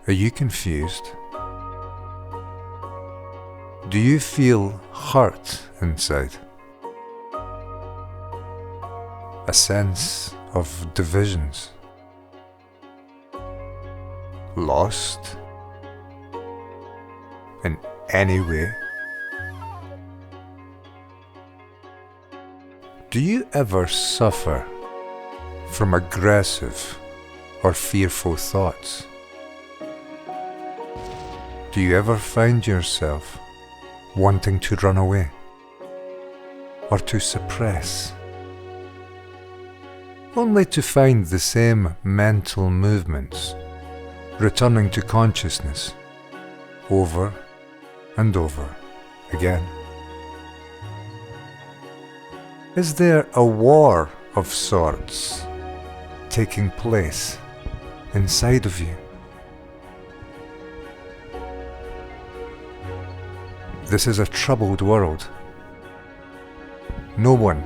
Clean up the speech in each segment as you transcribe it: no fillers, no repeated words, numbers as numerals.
Are you confused? Do you feel hurt inside? A sense of divisions? Lost? In any way? Do you ever suffer from aggressive or fearful thoughts? Do you ever find yourself wanting to run away or to suppress, only to find the same mental movements returning to consciousness over and over again? Is there a war of sorts taking place inside of you? This is a troubled world. No one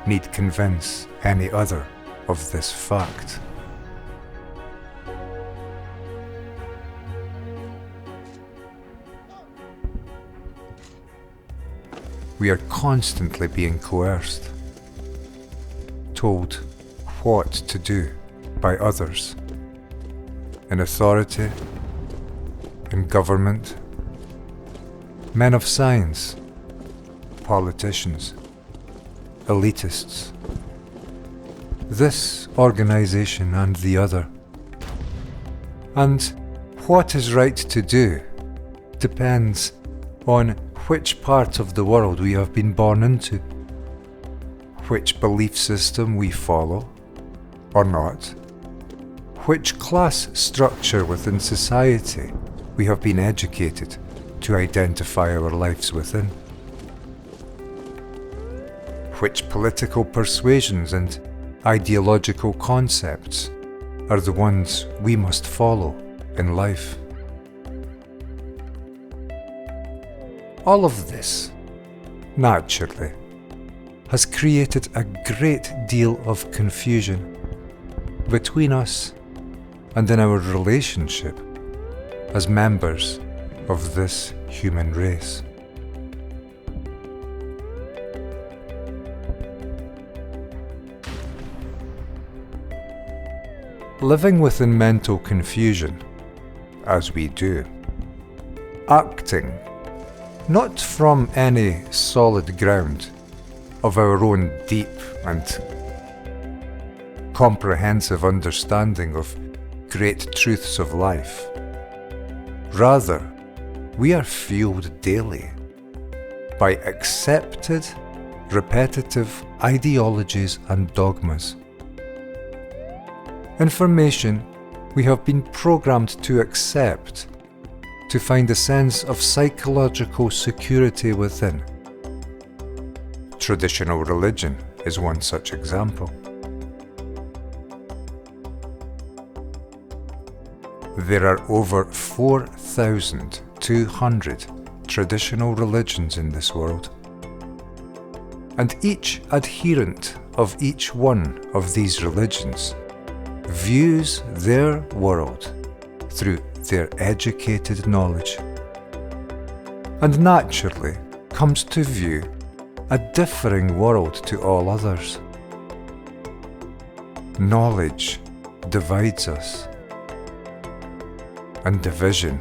need convince any other of this fact. We are constantly being coerced, told what to do by others, in authority, in government, men of science, politicians, elitists, this organization and the other. And what is right to do depends on which part of the world we have been born into, which belief system we follow or not, which class structure within society we have been educated to identify our lives within, which political persuasions and ideological concepts are the ones we must follow in life. All of this, naturally, has created a great deal of confusion between us and in our relationship as members of this human race. Living within mental confusion, as we do, acting not from any solid ground of our own deep and comprehensive understanding of great truths of life. Rather, we are fueled daily by accepted, repetitive ideologies and dogmas. Information we have been programmed to accept to find a sense of psychological security within. Traditional religion is one such example. There are over 4,200 traditional religions in this world, and each adherent of each one of these religions views their world through their educated knowledge, and naturally comes to view a differing world to all others. Knowledge divides us, and division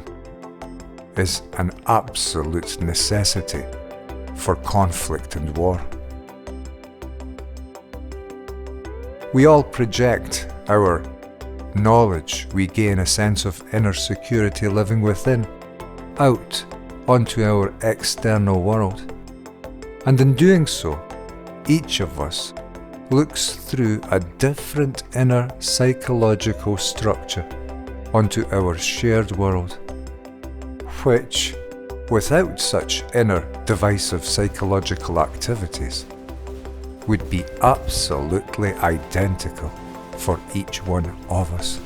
is an absolute necessity for conflict and war. We all project our knowledge we gain a sense of inner security living within, out onto our external world. And in doing so, each of us looks through a different inner psychological structure onto our shared world, which, without such inner divisive psychological activities, would be absolutely identical for each one of us.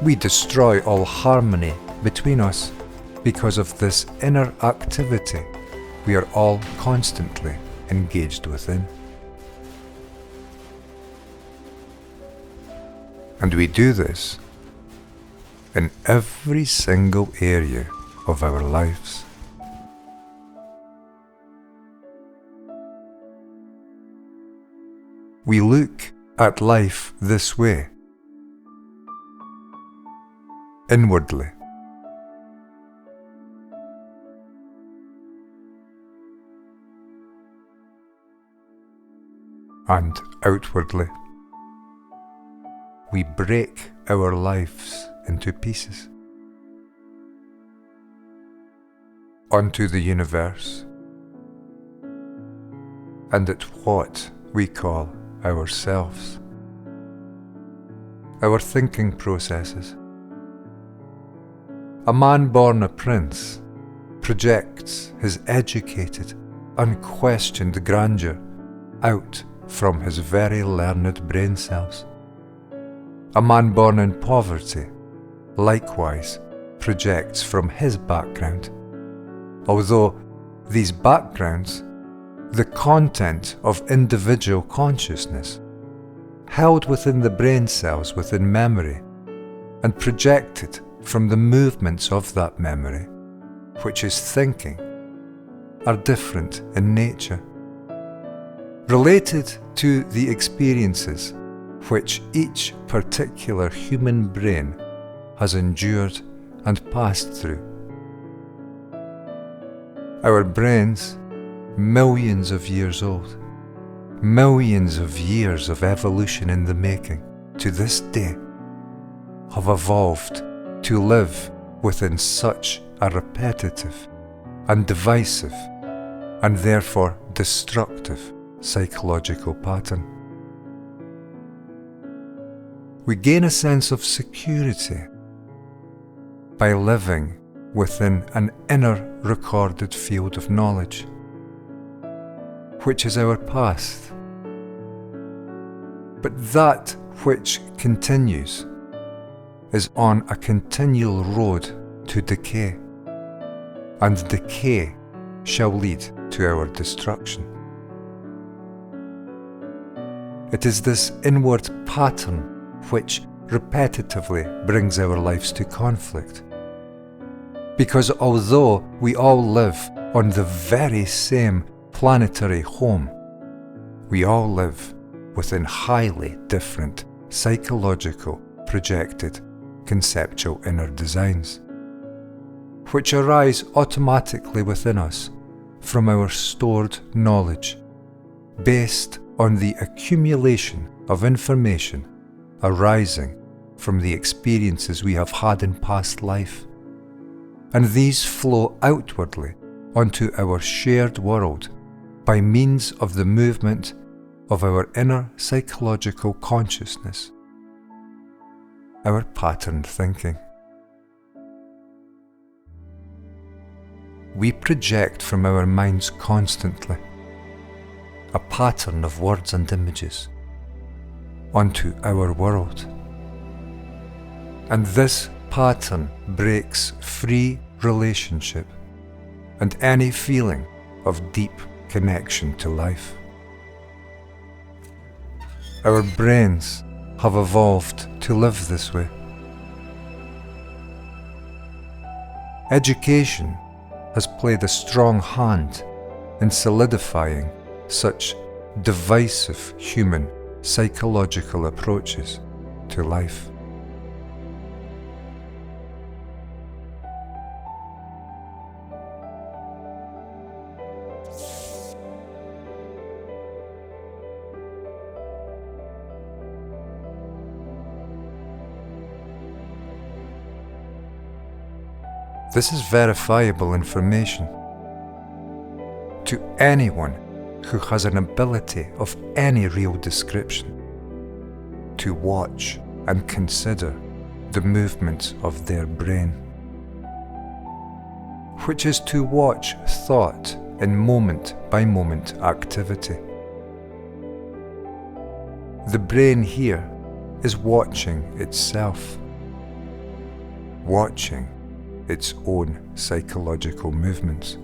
We destroy all harmony between us because of this inner activity we are all constantly engaged within. And we do this in every single area of our lives. We look at life this way, inwardly. And outwardly. We break our lives into pieces. Onto the universe, and at what we call ourselves, our thinking processes. A man born a prince projects his educated, unquestioned grandeur out from his very learned brain cells. A man born in poverty likewise projects from his background, although these backgrounds, the content of individual consciousness, held within the brain cells within memory and projected from the movements of that memory, which is thinking, are different in nature, related to the experiences which each particular human brain has endured and passed through. Our brains, millions of years old, millions of years of evolution in the making, to this day, have evolved to live within such a repetitive and divisive and therefore destructive psychological pattern. We gain a sense of security by living within an inner recorded field of knowledge, which is our past. But that which continues is on a continual road to decay, and decay shall lead to our destruction. It is this inward pattern which repetitively brings our lives to conflict. Because although we all live on the very same planetary home, we all live within highly different psychological, projected, conceptual inner designs, which arise automatically within us from our stored knowledge, based on the accumulation of information arising from the experiences we have had in past life. And these flow outwardly onto our shared world by means of the movement of our inner psychological consciousness, our patterned thinking. We project from our minds constantly a pattern of words and images onto our world. And this pattern breaks free relationship and any feeling of deep connection to life. Our brains have evolved to live this way. Education has played a strong hand in solidifying such divisive human psychological approaches to life. This is verifiable information to anyone who has an ability of any real description to watch and consider the movements of their brain, which is to watch thought in moment-by-moment activity. The brain here is watching itself, watching its own psychological movements.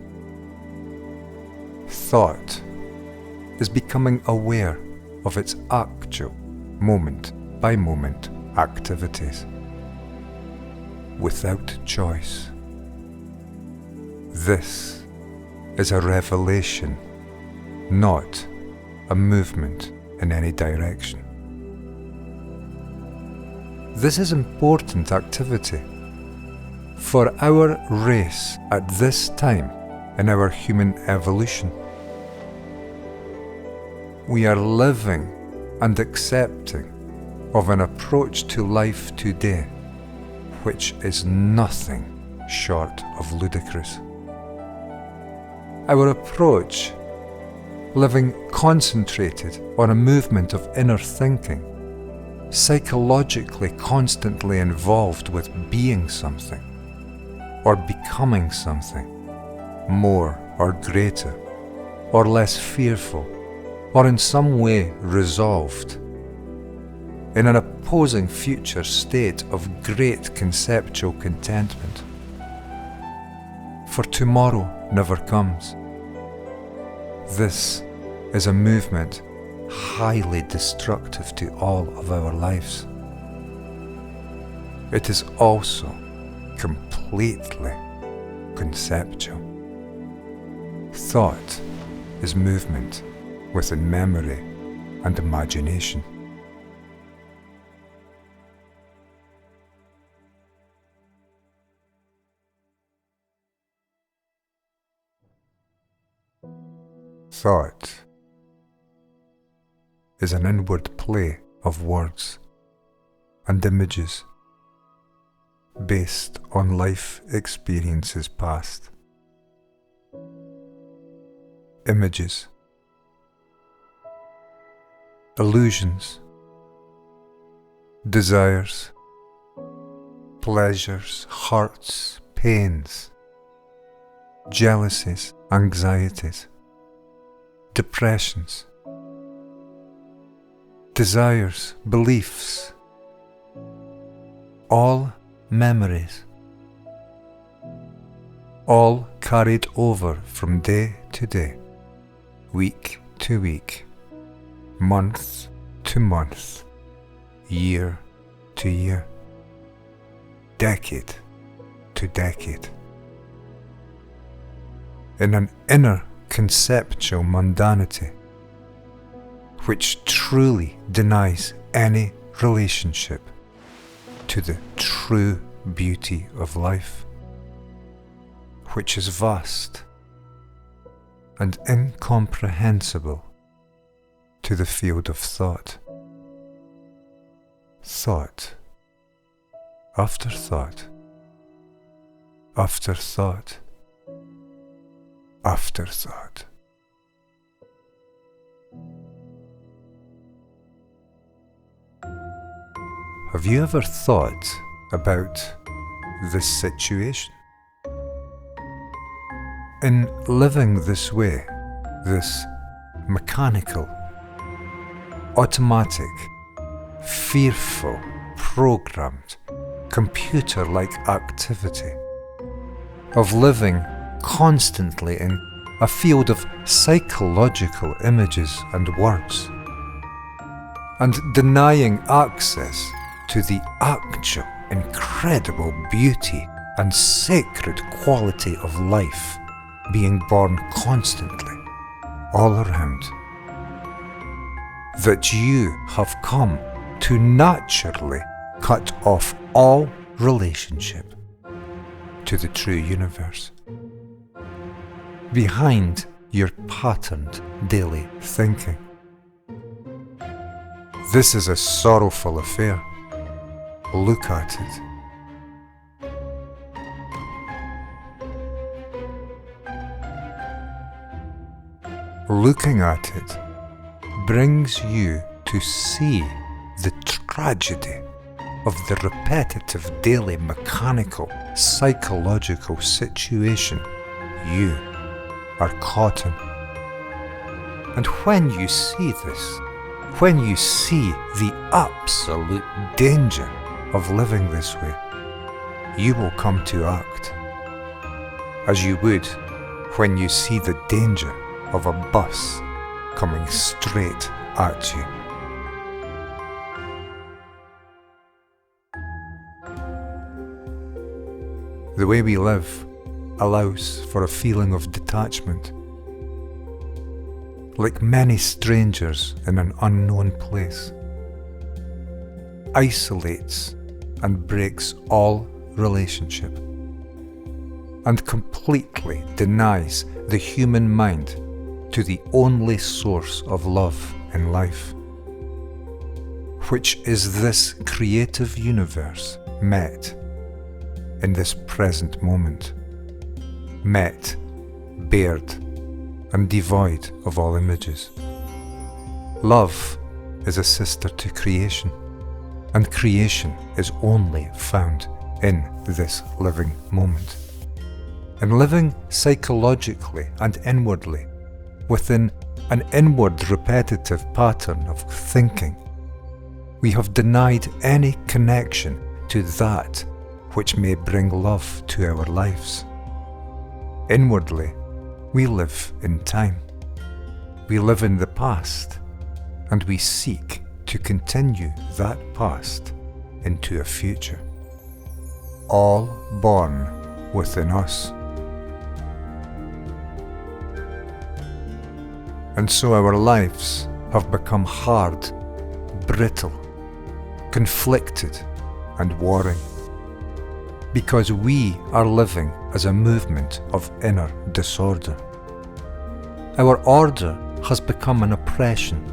Thought is becoming aware of its actual moment-by-moment activities. without choice. This is a revelation, not a movement in any direction. This is important activity for our race at this time in our human evolution. We are living and accepting of an approach to life today which is nothing short of ludicrous. Our approach, living concentrated on a movement of inner thinking, psychologically constantly involved with being something, or becoming something, more or greater, or less fearful, or in some way resolved, in an opposing future state of great conceptual contentment. For tomorrow never comes. This is a movement highly destructive to all of our lives. It is also completely conceptual. Thought is movement within memory and imagination. Thought is an inward play of words and images based on life experiences past. Images, illusions, desires, pleasures, hurts, pains, jealousies, anxieties, depressions, desires, beliefs, all memories, all carried over from day to day, week to week, month to month, year to year, decade to decade. In an inner conceptual mundanity, which truly denies any relationship to the true beauty of life, which is vast and incomprehensible to the field of thought. Thought after thought after thought after thought. Have you ever thought about this situation? In living this way, this mechanical, automatic, fearful, programmed, computer-like activity of living constantly in a field of psychological images and words, and denying access to the actual incredible beauty and sacred quality of life being born constantly all around, that you have come to naturally cut off all relationship to the true universe. Behind your patterned daily thinking. This is a sorrowful affair. Look at it. Looking at it brings you to see the tragedy of the repetitive daily mechanical psychological situation you are caught in. And when you see this, when you see the absolute danger of living this way, you will come to act as you would when you see the danger of a bus coming straight at you. The way we live allows for a feeling of detachment. Like many strangers in an unknown place, isolates and breaks all relationship, and completely denies the human mind to the only source of love in life, which is this creative universe met in this present moment, met, bared, and devoid of all images. Love is a sister to creation, and creation is only found in this living moment. And living psychologically and inwardly within an inward repetitive pattern of thinking, we have denied any connection to that which may bring love to our lives. Inwardly, we live in time. We live in the past, and we seek to continue that past into a future, all born within us. And so our lives have become hard, brittle, conflicted, and warring, because we are living as a movement of inner disorder. Our order has become an oppression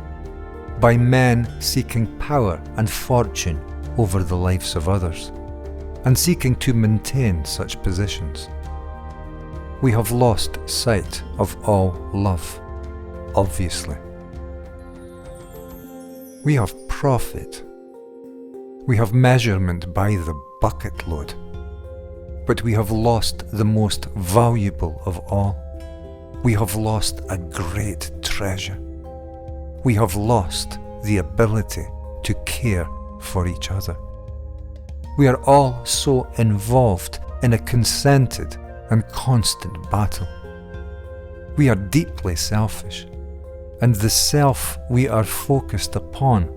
by men seeking power and fortune over the lives of others, and seeking to maintain such positions. We have lost sight of all love, obviously. We have profit. We have measurement by the bucket load. But we have lost the most valuable of all. We have lost a great treasure. We have lost the ability to care for each other. We are all so involved in a consented and constant battle. We are deeply selfish, and the self we are focused upon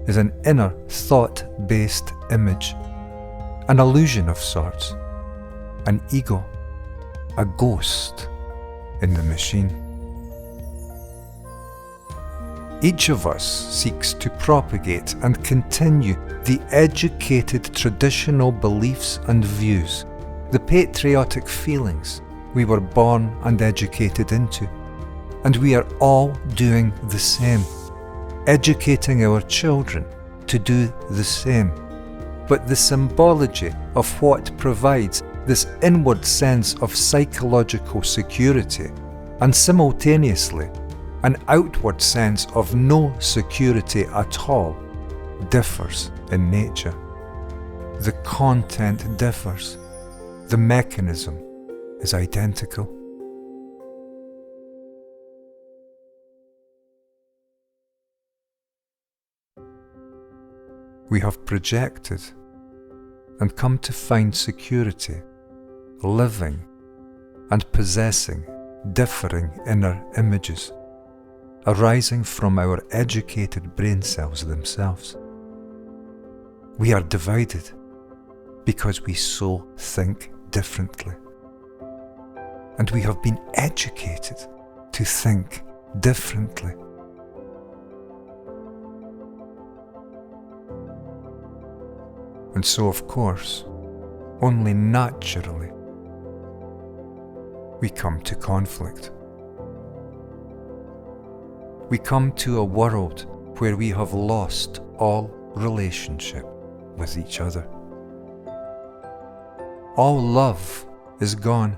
is an inner thought-based image, an illusion of sorts, an ego, a ghost in the machine. Each of us seeks to propagate and continue the educated traditional beliefs and views, the patriotic feelings we were born and educated into. And we are all doing the same, educating our children to do the same. But the symbology of what provides this inward sense of psychological security, and simultaneously an outward sense of no security at all, differs in nature. The content differs. The mechanism is identical. We have projected and come to find security living and possessing differing inner images arising from our educated brain cells themselves. We are divided because we so think differently, and we have been educated to think differently. And so, of course, only naturally we come to conflict. We come to a world where we have lost all relationship with each other. All love is gone.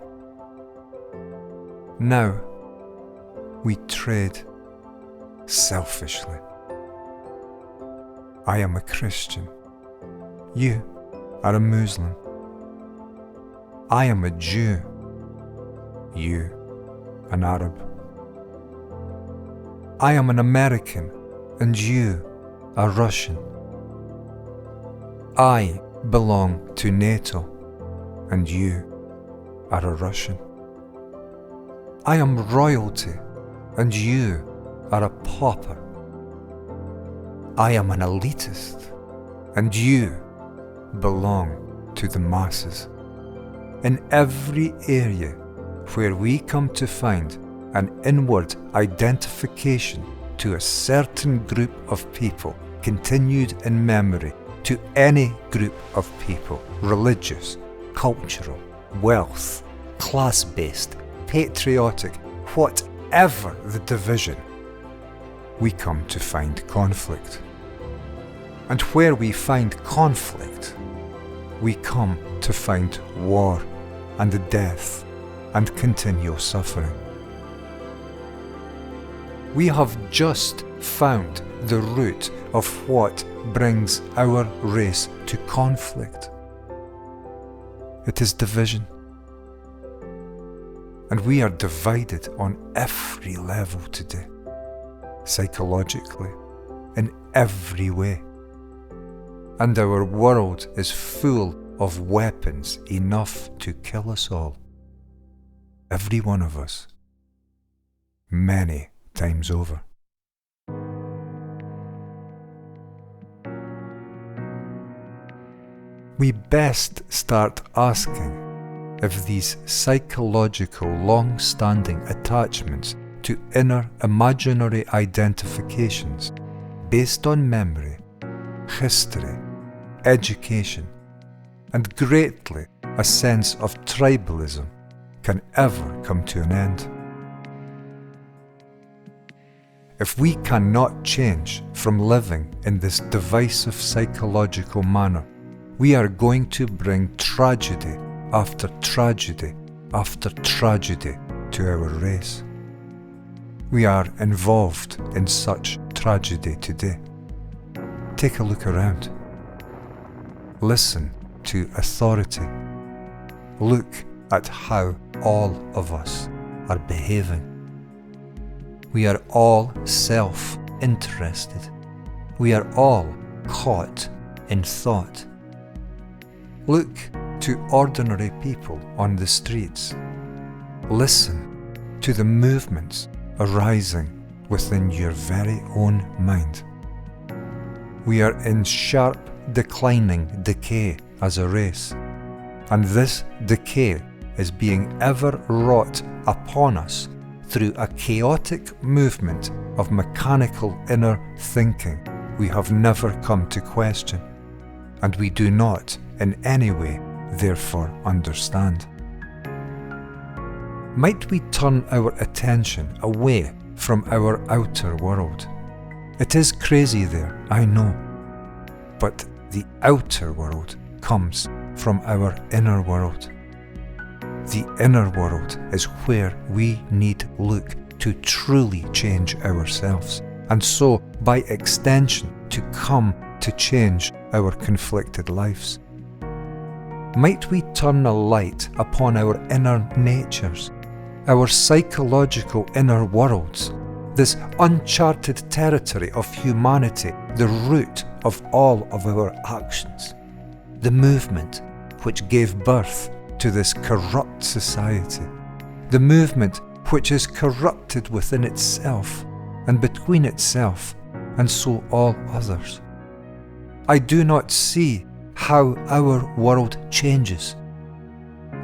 Now we trade selfishly. I am a Christian. You are a Muslim. I am a Jew. You, an Arab. I am an American, and you, a Russian. I belong to NATO, and you are a Russian. I am royalty, and you are a pauper. I am an elitist, and you belong to the masses. in every area where we come to find an inward identification to a certain group of people continued in memory to any group of people, religious, cultural, wealth, class-based, patriotic, whatever the division, we come to find conflict. And where we find conflict, we come to find war and death and continual suffering. We have just found the root of what brings our race to conflict. It is division. And we are divided on every level today, psychologically, in every way. And our world is full of weapons enough to kill us all. Every one of us. Many times over. We best start asking if these psychological long-standing attachments to inner imaginary identifications based on memory, history, education, and greatly a sense of tribalism can ever come to an end. If we cannot change from living in this divisive psychological manner, we are going to bring tragedy after tragedy after tragedy to our race. We are involved in such tragedy today. Take a look around. Listen to authority. Look at how all of us are behaving. We are all self-interested. We are all caught in thought. Look to ordinary people on the streets. Listen to the movements arising within your very own mind. We are in sharp declining decay as a race, and this decay is being ever wrought upon us through a chaotic movement of mechanical inner thinking we have never come to question, and we do not in any way therefore understand. Might we turn our attention away from our outer world? It is crazy there, I know, but the outer world comes from our inner world. The inner world is where we need look to truly change ourselves, and so, by extension, to come to change our conflicted lives. Might we turn a light upon our inner natures, our psychological inner worlds, this uncharted territory of humanity, the root of all of our actions, the movement which gave birth to this corrupt society, the movement which is corrupted within itself and between itself and so all others. I do not see how our world changes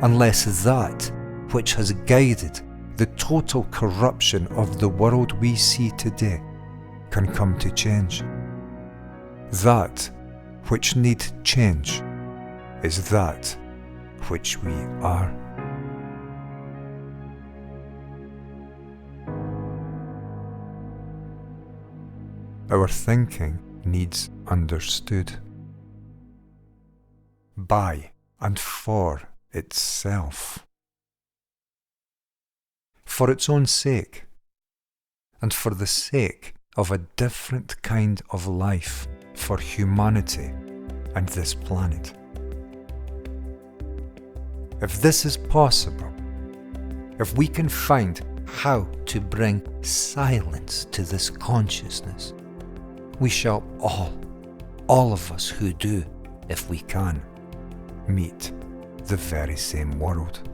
unless that which has guided the total corruption of the world we see today can come to change. That which need change is that which we are. Our thinking needs understood by and for itself, for its own sake, and for the sake of a different kind of life for humanity and this planet. If this is possible, if we can find how to bring silence to this consciousness, we shall all of us who do, if we can, meet the very same world.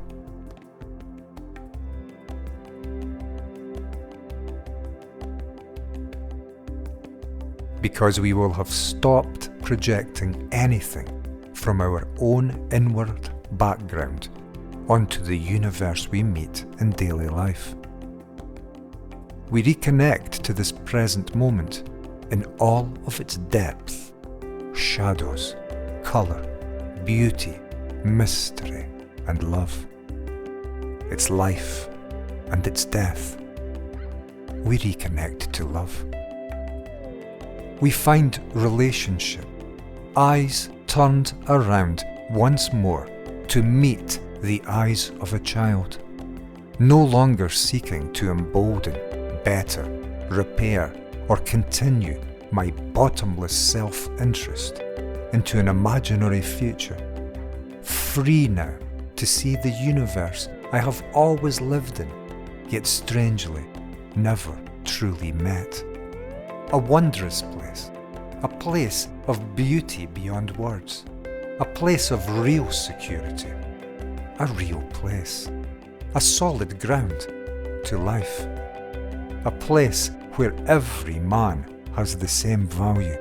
Because we will have stopped projecting anything from our own inward background onto the universe we meet in daily life. We reconnect to this present moment in all of its depth, shadows, colour, beauty, mystery, and love. Its life and its death. We reconnect to love. We find relationship, eyes turned around once more to meet the eyes of a child, no longer seeking to embolden, better, repair, or continue my bottomless self-interest into an imaginary future, free now to see the universe I have always lived in, yet strangely never truly met. A wondrous place, a place of beauty beyond words, a place of real security, a real place, a solid ground to life, a place where every man has the same value,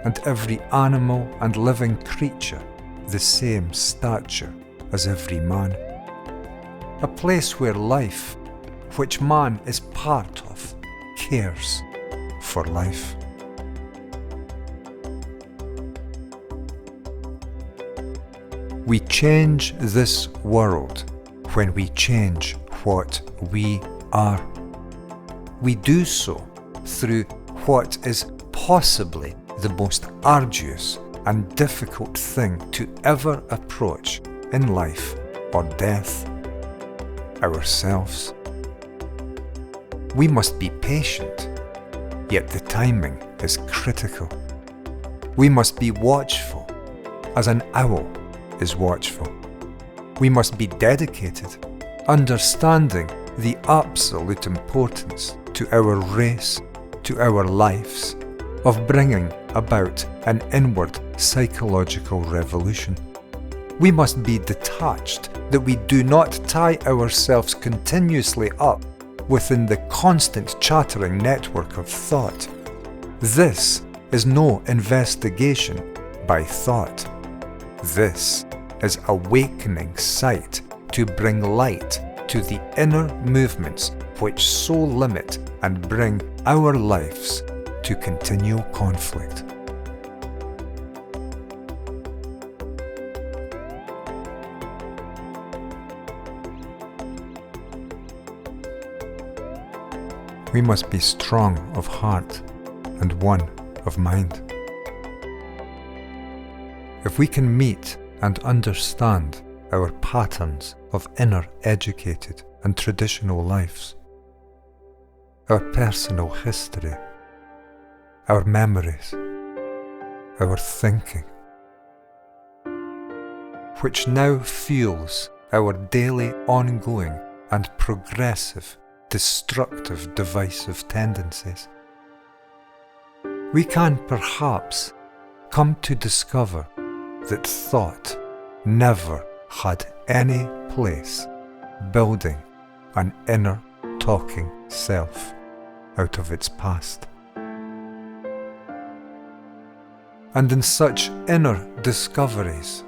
and every animal and living creature the same stature as every man. A place where life, which man is part of, cares for life. We change this world when we change what we are. We do so through what is possibly the most arduous and difficult thing to ever approach in life or death: ourselves. We must be patient, yet the timing is critical. We must be watchful, as an owl is watchful. We must be dedicated, understanding the absolute importance to our race, to our lives, of bringing about an inward psychological revolution. We must be detached, that we do not tie ourselves continuously up within the constant chattering network of thought. This is no investigation by thought. This is awakening sight to bring light to the inner movements which so limit and bring our lives to continual conflict. We must be strong of heart and one of mind. If we can meet and understand our patterns of inner educated and traditional lives, our personal history, our memories, our thinking, which now fuels our daily ongoing and progressive destructive divisive tendencies, we can perhaps come to discover that thought never had any place building an inner talking self out of its past. And in such inner discoveries,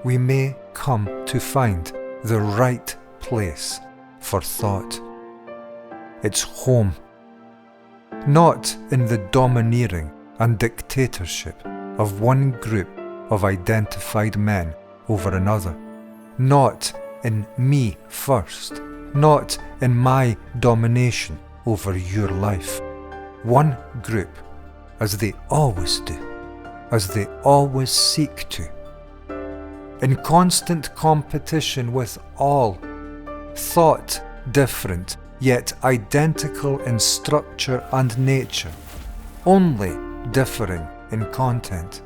we may come to find the right place for thought, its home, not in the domineering and dictatorship of one group of identified men over another, not in me first, not in my domination over your life. One group, as they always do, as they always seek to, in constant competition with all, thought different yet identical in structure and nature, only differing in content,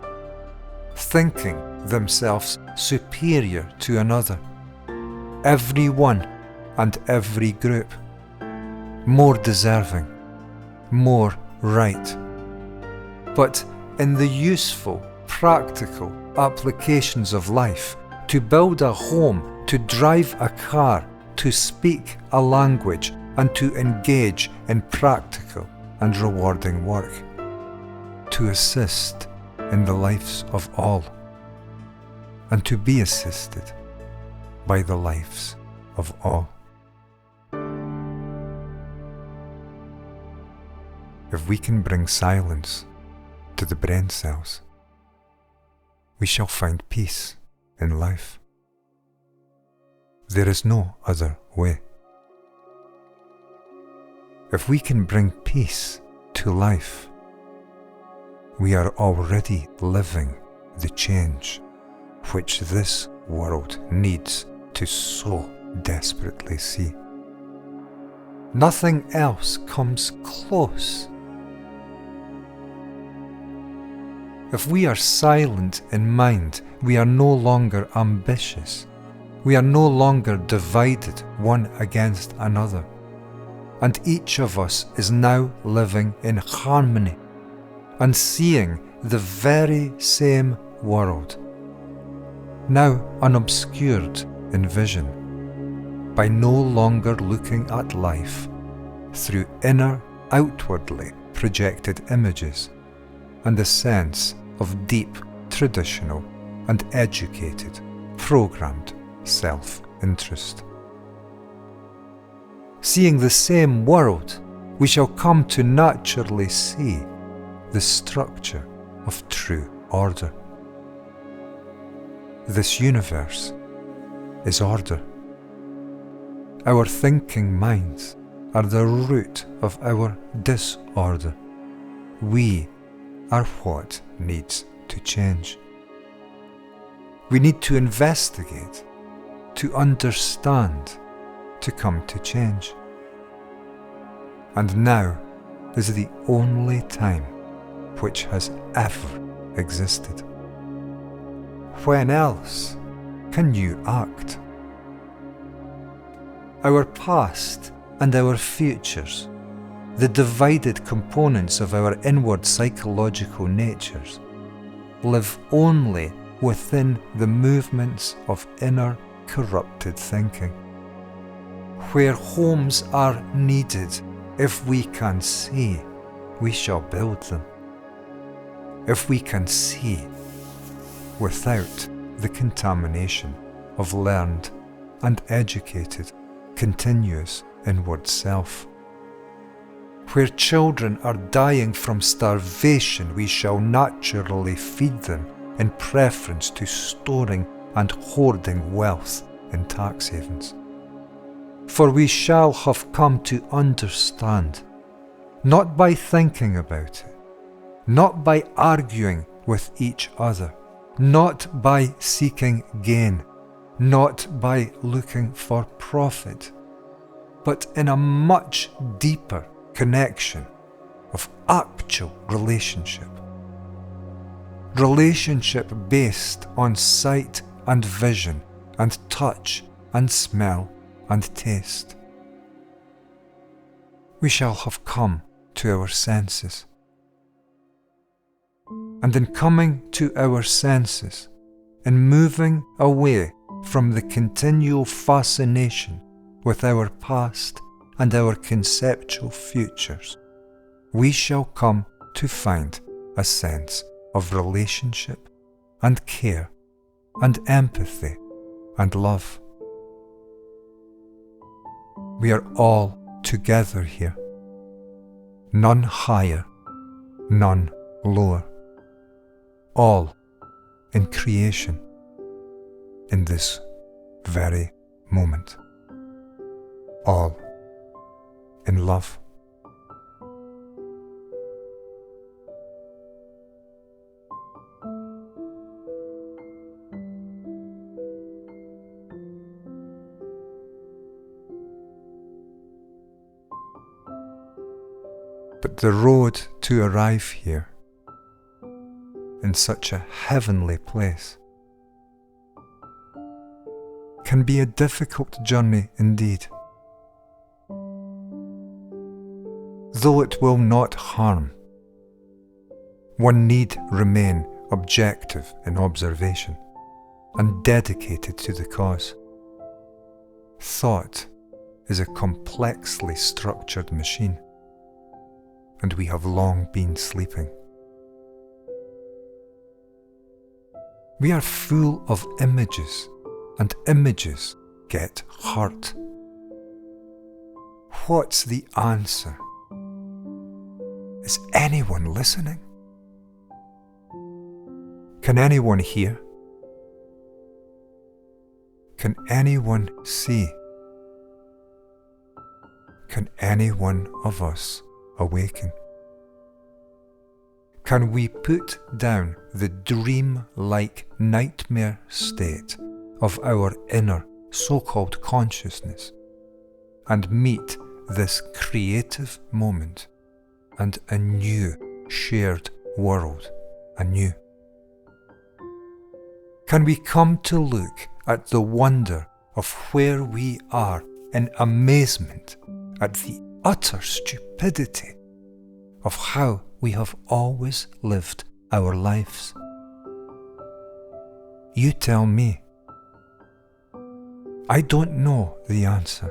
thinking themselves superior to another, every one and every group, more deserving, more right. But in the useful, practical applications of life, to build a home, to drive a car, to speak a language, and to engage in practical and rewarding work, to assist in the lives of all, and to be assisted, by the lives of all. If we can bring silence to the brain cells, we shall find peace in life. There is no other way. If we can bring peace to life, we are already living the change which this world needs to so desperately see. Nothing else comes close. If we are silent in mind, we are no longer ambitious. We are no longer divided one against another. And each of us is now living in harmony and seeing the very same world, now unobscured in vision, by no longer looking at life through inner, outwardly projected images and a sense of deep, traditional and educated, programmed self-interest. Seeing the same world, we shall come to naturally see the structure of true order. This universe is order. Our thinking minds are the root of our disorder. We are what needs to change. We need to investigate, to understand, to come to change. And now is the only time which has ever existed. When else can you act? Our past and our futures, the divided components of our inward psychological natures, live only within the movements of inner corrupted thinking. Where homes are needed, if we can see, we shall build them. If we can see, without the contamination of learned and educated, continuous inward self. Where children are dying from starvation, we shall naturally feed them in preference to storing and hoarding wealth in tax havens. For we shall have come to understand, not by thinking about it, not by arguing with each other, not by seeking gain, not by looking for profit, but in a much deeper connection of actual relationship. Relationship based on sight and vision and touch and smell and taste. We shall have come to our senses. And in coming to our senses, in moving away from the continual fascination with our past and our conceptual futures, we shall come to find a sense of relationship and care and empathy and love. We are all together here, none higher, none lower, all in creation in this very moment, all in love. But the road to arrive here, in such a heavenly place, can be a difficult journey indeed. Though it will not harm, one need remain objective in observation and dedicated to the cause. Thought is a complexly structured machine, and we have long been sleeping. We are full of images, and images get hurt. What's the answer? Is anyone listening? Can anyone hear? Can anyone see? Can any one of us awaken? Can we put down the dream-like nightmare state of our inner so-called consciousness and meet this creative moment and a new shared world anew? Can we come to look at the wonder of where we are in amazement at the utter stupidity of how we have always lived our lives? You tell me. I don't know the answer,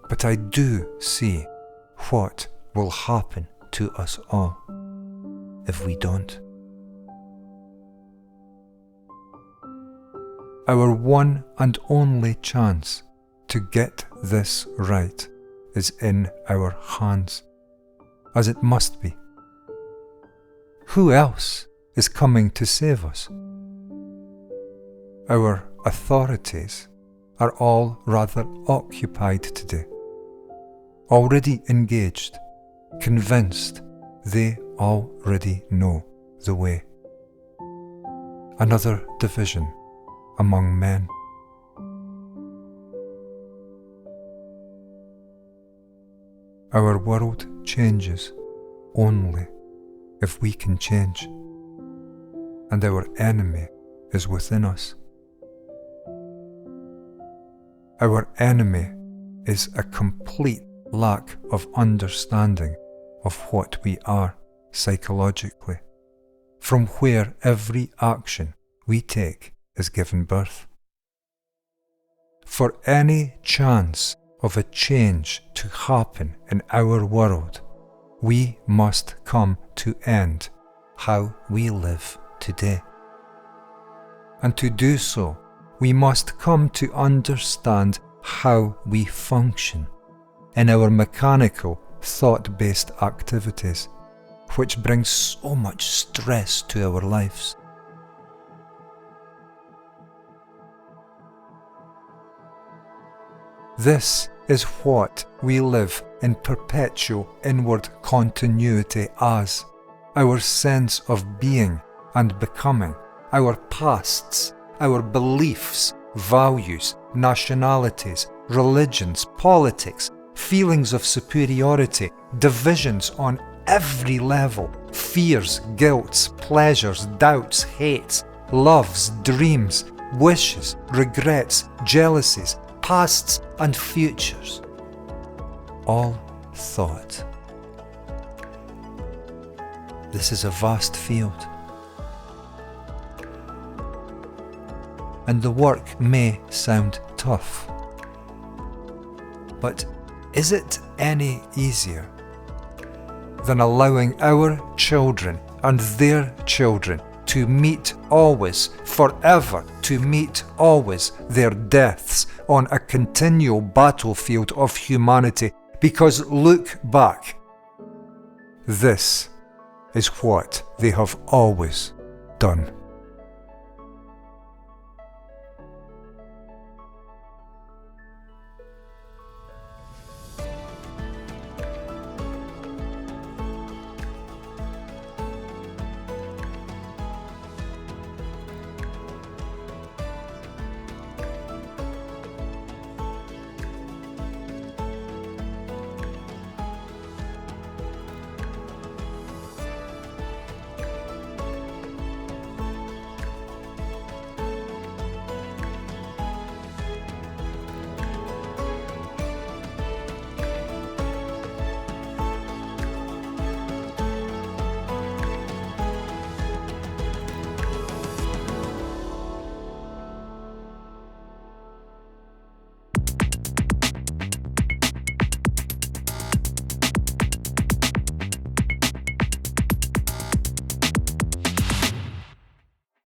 but I do see what will happen to us all if we don't. Our one and only chance to get this right is in our hands, as it must be. Who else is coming to save us? Our authorities are all rather occupied today, already engaged, convinced they already know the way. Another division among men. Our world changes only if we can change, and our enemy is within us. Our enemy is a complete lack of understanding of what we are psychologically, from where every action we take is given birth. For any chance of a change to happen in our world, we must come to end how we live today. And to do so, we must come to understand how we function in our mechanical, thought-based activities, which bring so much stress to our lives. This is what we live in perpetual inward continuity as, our sense of being and becoming, our pasts, our beliefs, values, nationalities, religions, politics, feelings of superiority, divisions on every level, fears, guilts, pleasures, doubts, hates, loves, dreams, wishes, regrets, jealousies, pasts and futures, all thought. This is a vast field, and the work may sound tough, but is it any easier than allowing our children and their children to meet always, forever, to meet always their deaths on a continual battlefield of humanity? Because look back, this is what they have always done.